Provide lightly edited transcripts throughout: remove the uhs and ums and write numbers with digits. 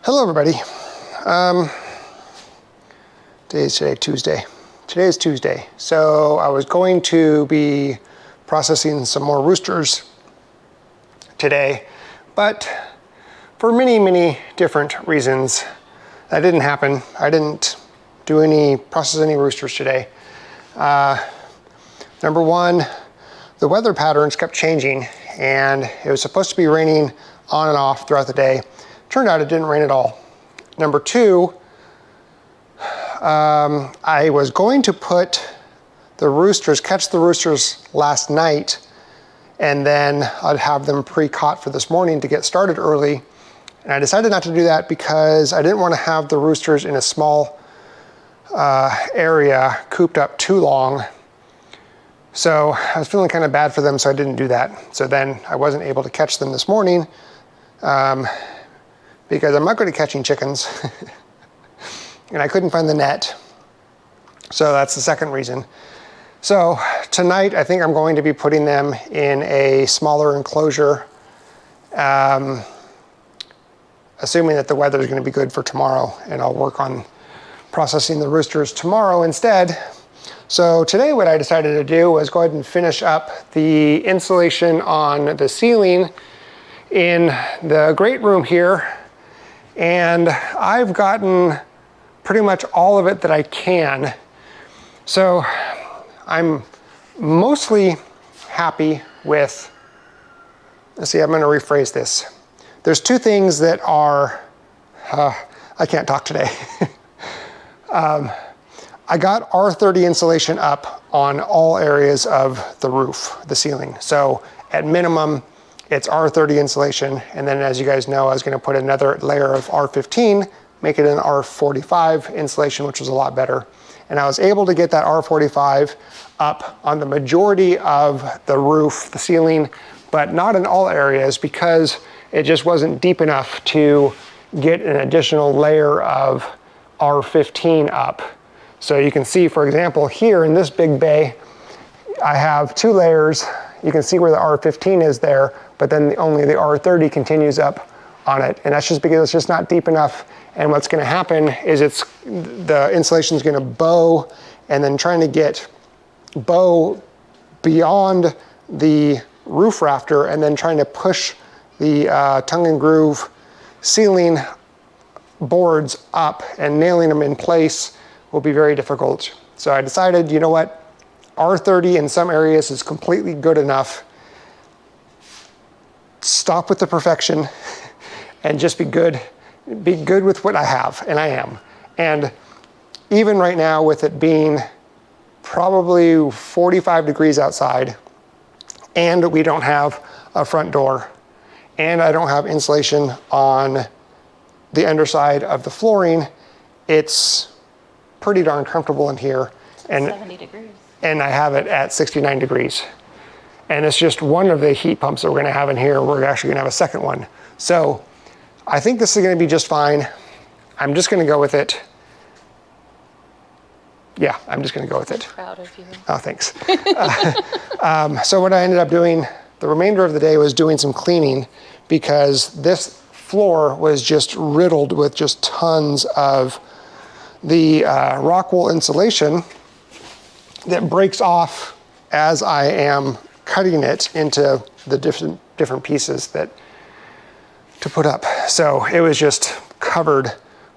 Hello everybody. Today is Tuesday. Today is Tuesday. So I was going to be processing some more roosters today, but for many different reasons, that didn't happen. I didn't process any roosters today. Number one, the weather patterns kept changing and it was supposed to be raining on and off throughout the day. Turned out it didn't rain at all. Number two, I was going to catch the roosters last night, and then I'd have them pre-caught for this morning to get started early. And I decided not to do that because I didn't want to have the roosters in a small area cooped up too long. So I was feeling kind of bad for them, so I didn't do that. So then I wasn't able to catch them this morning because I'm not good at catching chickens and I couldn't find the net. So that's the second reason. So tonight I think I'm going to be putting them in a smaller enclosure, assuming that the weather is going to be good for tomorrow, and I'll work on processing the roosters tomorrow instead. So today what I decided to do was go ahead and finish up the insulation on the ceiling in the great room here. And I've gotten pretty much all of it that I can. So I'm mostly happy with, let's see, I'm going to rephrase this. There's two things that are, I can't talk today. I got R30 insulation up on all areas of the roof, the ceiling. So at minimum, it's R30 insulation. And then as you guys know, I was going to put another layer of R15, make it an R45 insulation, which was a lot better. And I was able to get that R45 up on the majority of the roof, the ceiling, but not in all areas because it just wasn't deep enough to get an additional layer of R15 up. So you can see, for example, here in this big bay, I have two layers. You can see where the R15 is there, but then only the R30 continues up on it. And that's just because it's just not deep enough. And what's gonna happen is the insulation is gonna bow, and then trying to get bow beyond the roof rafter and then trying to push the tongue and groove ceiling boards up and nailing them in place will be very difficult. So I decided, you know what? R30 in some areas is completely good enough. Stop with the perfection and just be good with what I have, and I am. And even right now with it being probably 45 degrees outside, and we don't have a front door, and I don't have insulation on the underside of the flooring, it's pretty darn comfortable in here. And 70 degrees. And I have it at 69 degrees. And it's just one of the heat pumps that we're gonna have in here. We're actually gonna have a second one. So I think this is gonna be just fine. I'm just gonna go with it. Yeah, I'm just gonna go with it. I'm proud of you. Oh, thanks. So what I ended up doing, the remainder of the day was doing some cleaning because this floor was just riddled with just tons of the rock wool insulation that breaks off as I am cutting it into the different pieces to put up. So it was just covered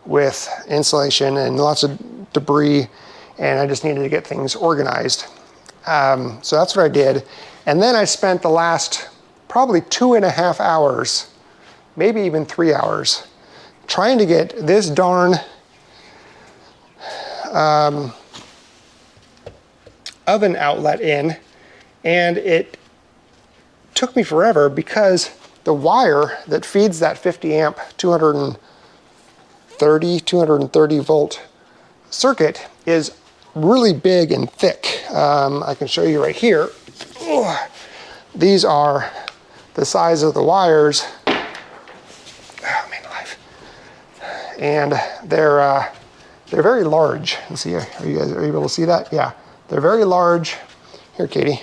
with insulation and lots of debris, and I just needed to get things organized. So that's what I did. And then I spent the last probably 2.5 hours, maybe even 3 hours, trying to get this darn oven outlet in, and it took me forever because the wire that feeds that 50 amp 230 volt circuit is really big and thick. I can show you right here. These are the size of the wires. Oh, man alive. And they're very large. Let's see, are you able to see that? Yeah, they're very large. Here, Katie.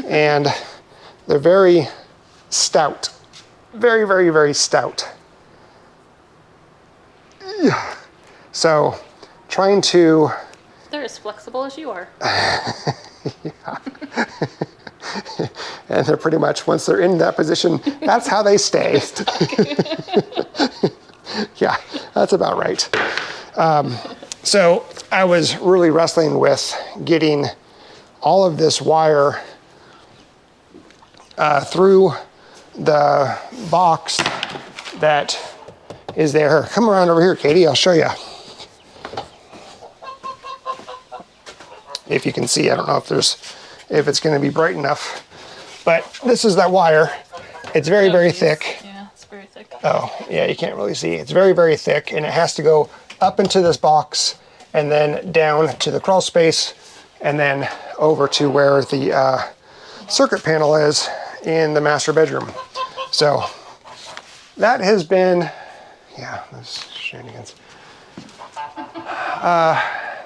And they're very stout. Very stout. Yeah. So trying to... They're as flexible as you are. And they're pretty much, once they're in that position, that's how they stay. Yeah, that's about right. So I was really wrestling with getting all of this wire through the box that is there. Come around over here, Katie, I'll show you. If you can see, I don't know if it's going to be bright enough, but this is that wire. It's very, very thick. Yeah, it's very thick. Oh, yeah, you can't really see. It's very, very thick, and it has to go up into this box and then down to the crawl space and then over to where the circuit panel is in the master bedroom. So that has been, yeah, those shenanigans.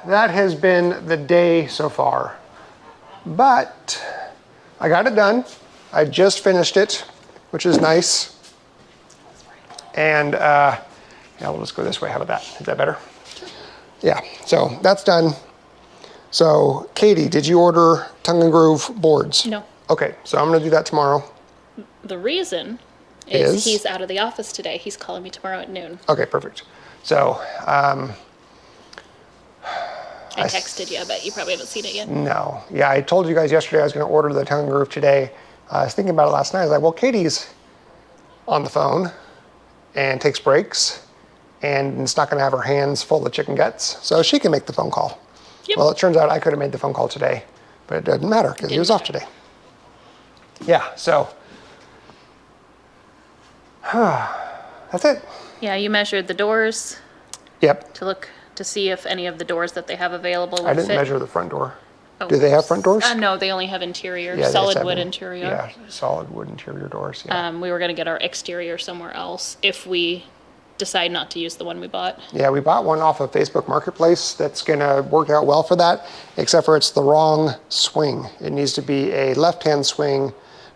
That has been the day so far, but I got it done. I just finished it, which is nice. And yeah, we'll just go this way. How about that? Is that better? Yeah, so that's done. So Katie, did you order tongue and groove boards? No. Okay, so I'm gonna do that tomorrow. The reason is he's out of the office today. He's calling me tomorrow at noon. Okay, perfect. So, I texted you, but you probably haven't seen it yet. No. Yeah, I told you guys yesterday I was going to order the tongue and groove today. I was thinking about it last night. I was like, well, Katie's on the phone and takes breaks and it's not going to have her hands full of chicken guts, so she can make the phone call. Yep. Well, it turns out I could have made the phone call today, but it doesn't matter because he was off today. Yeah, so that's it. Yeah, you measured the doors. Yep. To see if any of the doors that they have available would I didn't fit. measure the front door. Oh. Do they have front doors? No, they only have interior, Yeah, they solid just have wood an- interior. Yeah, solid wood interior doors. Yeah. We were gonna get our exterior somewhere else if we decide not to use the one we bought. Yeah, we bought one off of Facebook Marketplace that's gonna work out well for that, except for it's the wrong swing. It needs to be a left-hand swing,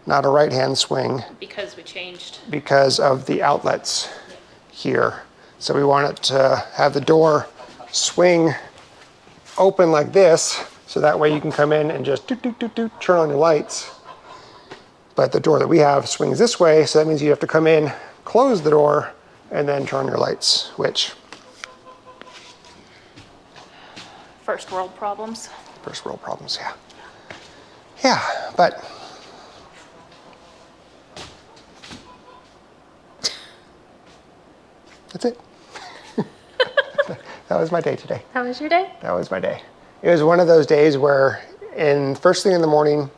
not a right-hand swing, Because we changed. because of the outlets here. So we want it to have the door swing open like this, so that way you can come in and just doot, doot, doot, doot, turn on your lights. But the door that we have swings this way, so that means you have to come in, close the door, and then turn on your lights, which, First world problems. first world problems, yeah. Yeah, but that's it. That was my day today. How was your day? That was my day. It was one of those days where first thing in the morning,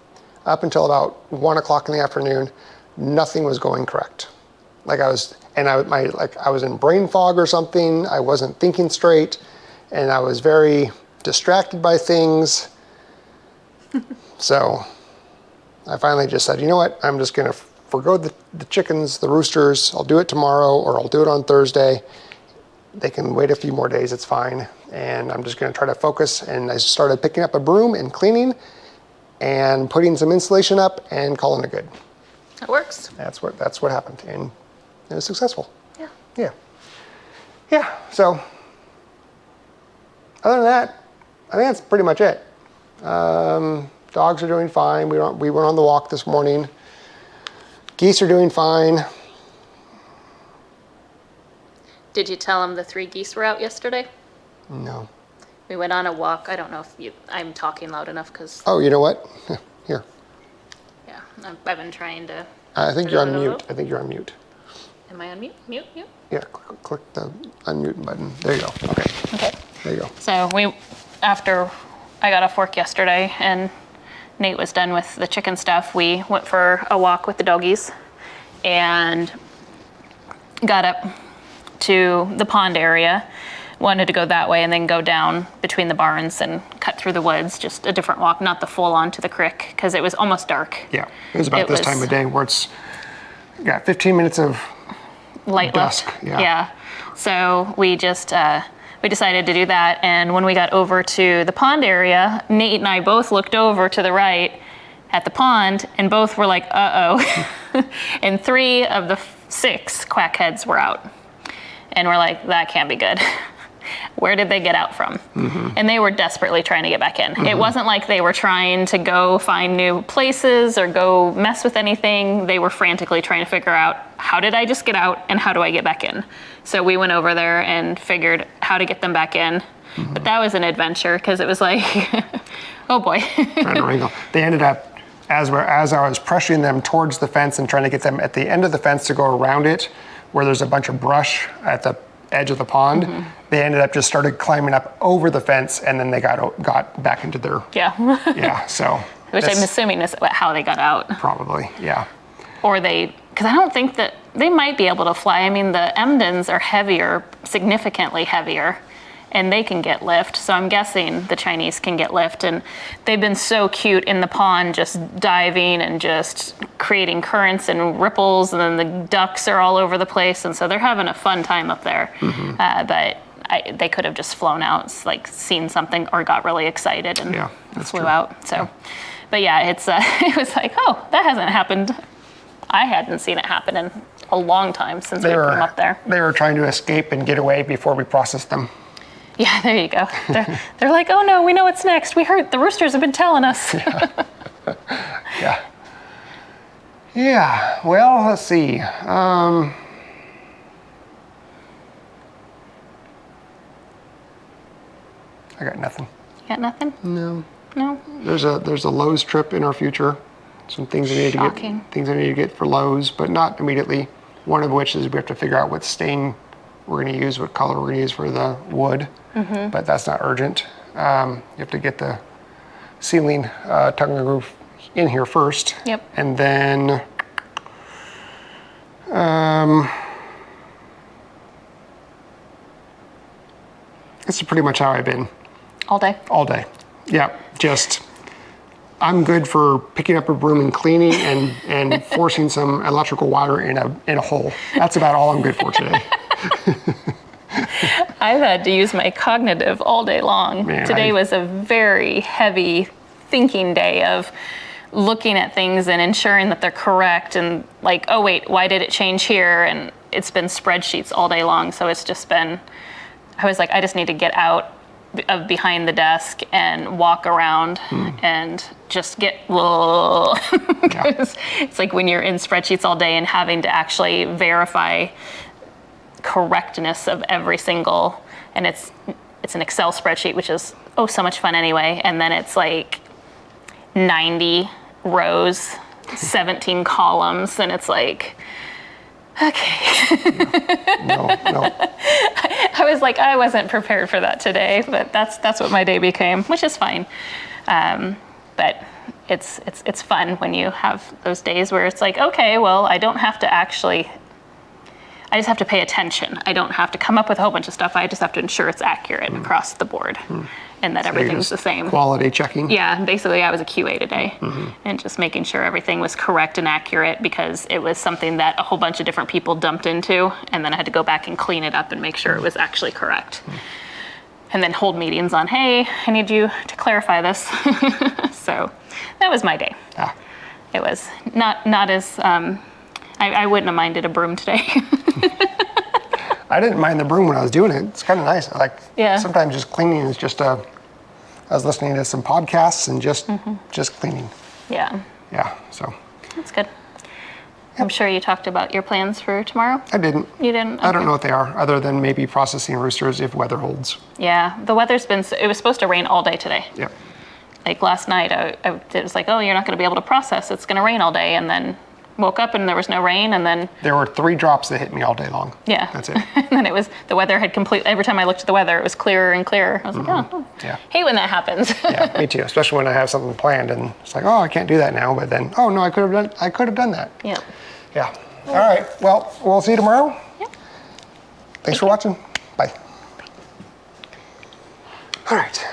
up until about 1 o'clock in the afternoon, nothing was going correct. Like I was in brain fog or something. I wasn't thinking straight, and I was very distracted by things. So I finally just said, you know what? I'm just gonna forgo the chickens, the roosters. I'll do it tomorrow, or I'll do it on Thursday. They can wait a few more days, it's fine. And I'm just gonna try to focus. And I started picking up a broom and cleaning and putting some insulation up and calling it good. That works. That's what happened, and it was successful. Yeah. Yeah. Yeah, so other than that, I think that's pretty much it. Dogs are doing fine. We went on the walk this morning. Geese are doing fine. Did you tell them the 3 geese were out yesterday? No. We went on a walk. I don't know if I'm talking loud enough because, Oh, you know what? Here. yeah, I've been trying to. I think you're on mute. I think you're on mute. Am I on mute? Mute? Yeah, click the unmute button. There you go. Okay. Okay. There you go. So after I got off work yesterday and Nate was done with the chicken stuff, we went for a walk with the doggies and got up to the pond area. Wanted to go that way and then go down between the barns and cut through the woods, just a different walk, not the full on to the creek, because it was almost dark. Yeah, it was about this time of day where it's got 15 minutes of light dusk. left. Yeah. So we just we decided to do that, and when we got over to the pond area, Nate and I both looked over to the right at the pond, and both were like, "Uh-oh!" And 3 of the 6 quackheads were out. And we're like, that can't be good. Where did they get out from? And they were desperately trying to get back in. It wasn't like they were trying to go find new places or go mess with anything. They were frantically trying to figure out, how did I just get out and how do I get back in? So we went over there and figured how to get them back in. But that was an adventure because it was like, oh boy. Trying to wrangle. They ended up, as I was pressuring them towards the fence and trying to get them at the end of the fence to go around it, where there's a bunch of brush at the edge of the pond, they ended up just started climbing up over the fence, and then they got back into their so which I'm assuming is how they got out. Probably, yeah. Or because I don't think that they might be able to fly. I mean, the Emdens are heavier, significantly heavier, and they can get lift. So I'm guessing the Chinese can get lift, and they've been so cute in the pond, just diving and just creating currents and ripples, and then the ducks are all over the place, and so they're having a fun time up there. But they could have just flown out, like seen something, or got really excited and flew out. So, but yeah, it's it was like, oh, that hasn't happened. I hadn't seen it happen in a long time since we came up there. They were trying to escape and get away before we processed them. Yeah, there you go. They're like, oh no, we know what's next. We heard the roosters have been telling us. Yeah, well, let's see. I got nothing. You got nothing? No. No? There's a Lowe's trip in our future. Some things I need to get for Lowe's, but not immediately. One of which is we have to figure out what stain we're going to use, what color we're going to use for the wood, but that's not urgent. You have to get the ceiling tongue and groove in here first. Yep. And then this is pretty much how I've been. All day? All day. Yeah, just I'm good for picking up a broom and cleaning and forcing some electrical wire in a hole. That's about all I'm good for today. I've had to use my cognitive all day long. Today was a very heavy thinking day of looking at things and ensuring that they're correct, and like, oh wait, why did it change here? And it's been spreadsheets all day long. So it's just been, I was like, I just need to get out of behind the desk and walk around and just get, it's like when you're in spreadsheets all day and having to actually verify correctness of every single, and it's an Excel spreadsheet, which is so much fun anyway, and then it's like 90 rows, 17 columns, and it's like, okay. No. I was like, I wasn't prepared for that today, but that's what my day became, which is fine. But it's fun when you have those days where it's like, okay, well, I don't have to actually, I just have to pay attention. I don't have to come up with a whole bunch of stuff. I just have to ensure it's accurate across the board and that everything's the same. Quality checking. Yeah, basically I was a QA today and just making sure everything was correct and accurate, because it was something that a whole bunch of different people dumped into, and then I had to go back and clean it up and make sure it was actually correct. And then hold meetings on, hey, I need you to clarify this. So that was my day. It was not as, I wouldn't have minded a broom today. I didn't mind the broom when I was doing it. It's kind of nice. Sometimes just cleaning is just I was listening to some podcasts and just cleaning. Yeah. Yeah, so. That's good. I'm sure you talked about your plans for tomorrow. I didn't. You didn't? Okay. I don't know what they are, other than maybe processing roosters if weather holds. Yeah, the weather's been, it was supposed to rain all day today. Yep. Like last night, it was like, oh, you're not going to be able to process. It's going to rain all day. And then woke up and there was no rain, and then there were 3 drops that hit me all day long. Yeah. That's it. And then the weather had every time I looked at the weather, it was clearer and clearer. I was like, oh, yeah. Hate when that happens. Yeah, me too. Especially when I have something planned and it's like, oh, I can't do that now. But then, oh no, I could have done that. Yeah. Yeah. All right. Well, we'll see you tomorrow. Yeah. Thanks for watching. Bye. All right.